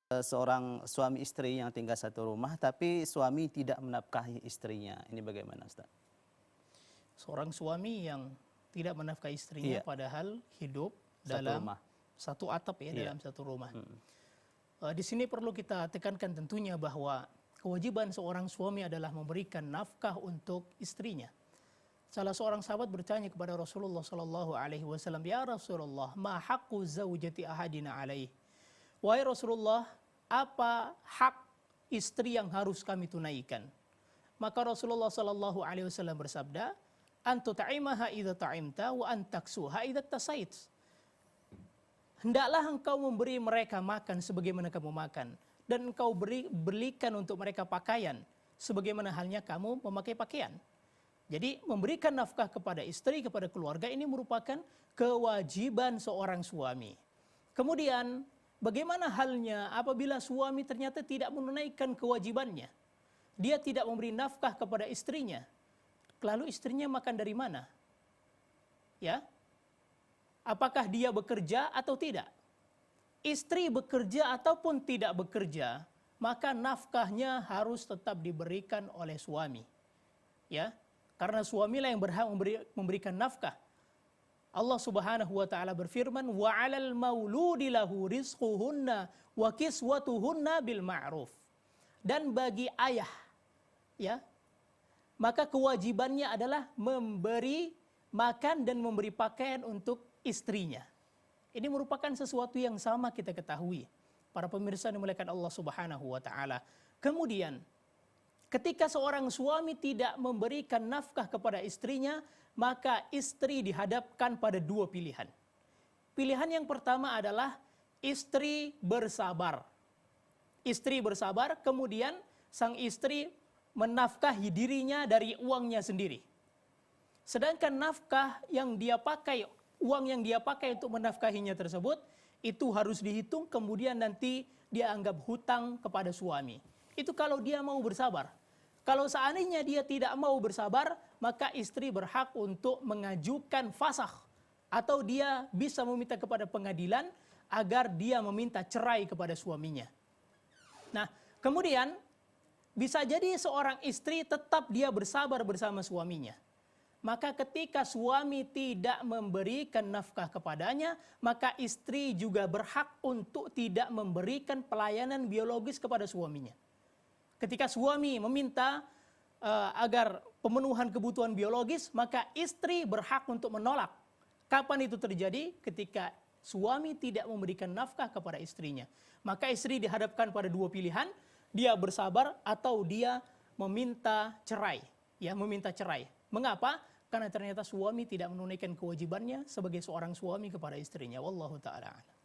Seorang suami istri yang tinggal satu rumah, tapi suami tidak menafkahi istrinya. Ini bagaimana, Ustaz? Seorang suami yang tidak menafkahi istrinya Iya, padahal hidup satu dalam rumah. satu atap ya, Iya. dalam satu rumah. Mhm. Di sini perlu kita tekankan tentunya bahwa kewajiban seorang suami adalah memberikan nafkah untuk istrinya. Salah seorang sahabat bertanya kepada Rasulullah sallallahu alaihi wasallam, "Ya Rasulullah, ma haqqu zaujati ahadina alaih?" Wahai Rasulullah, apa hak istri yang harus kami tunaikan? Maka Rasulullah sallallahu alaihi wasallam bersabda, "Antu ta'imaha idza ta'imta wa antaksuha idza tasait." Hendaklah engkau memberi mereka makan sebagaimana kamu makan, dan engkau belikan untuk mereka pakaian sebagaimana halnya kamu memakai pakaian. Jadi memberikan nafkah kepada istri, kepada keluarga ini merupakan kewajiban seorang suami. Kemudian bagaimana halnya apabila suami ternyata tidak menunaikan kewajibannya? Dia tidak memberi nafkah kepada istrinya. Lalu istrinya makan dari mana? Ya, apakah dia bekerja atau tidak? Istri bekerja ataupun tidak bekerja, maka nafkahnya harus tetap diberikan oleh suami. Ya, karena suamilah yang berhak memberikan nafkah. Allah Subhanahu wa taala berfirman, "Wa 'alal mauludi lahu rizquhunna wa kiswatuhunna bil ma'ruf." Dan bagi ayah, ya, maka kewajibannya adalah memberi makan dan memberi pakaian untuk istrinya. Ini merupakan sesuatu yang sama kita ketahui. Para pemirsa yang dimuliakan Allah Subhanahu wa taala. Kemudian ketika seorang suami tidak memberikan nafkah kepada istrinya, maka istri dihadapkan pada dua pilihan. Pilihan yang pertama adalah istri bersabar. Istri bersabar, kemudian sang istri menafkahi dirinya dari uangnya sendiri. Sedangkan nafkah yang dia pakai, uang yang dia pakai untuk menafkahinya tersebut, itu harus dihitung kemudian nanti dia anggap hutang kepada suami. Itu kalau dia mau bersabar. Kalau seandainya dia tidak mau bersabar, maka istri berhak untuk mengajukan fasakh. Atau dia bisa meminta kepada pengadilan agar dia meminta cerai kepada suaminya. Nah, kemudian bisa jadi seorang istri tetap dia bersabar bersama suaminya. Maka ketika suami tidak memberikan nafkah kepadanya, maka istri juga berhak untuk tidak memberikan pelayanan biologis kepada suaminya. Ketika suami meminta agar pemenuhan kebutuhan biologis, maka istri berhak untuk menolak. Kapan itu terjadi? Ketika suami tidak memberikan nafkah kepada istrinya. Maka istri dihadapkan pada dua pilihan, dia bersabar atau dia meminta cerai. Ya, meminta cerai. Mengapa? Karena ternyata suami tidak menunaikan kewajibannya sebagai seorang suami kepada istrinya. Wallahu ta'ala a'lam.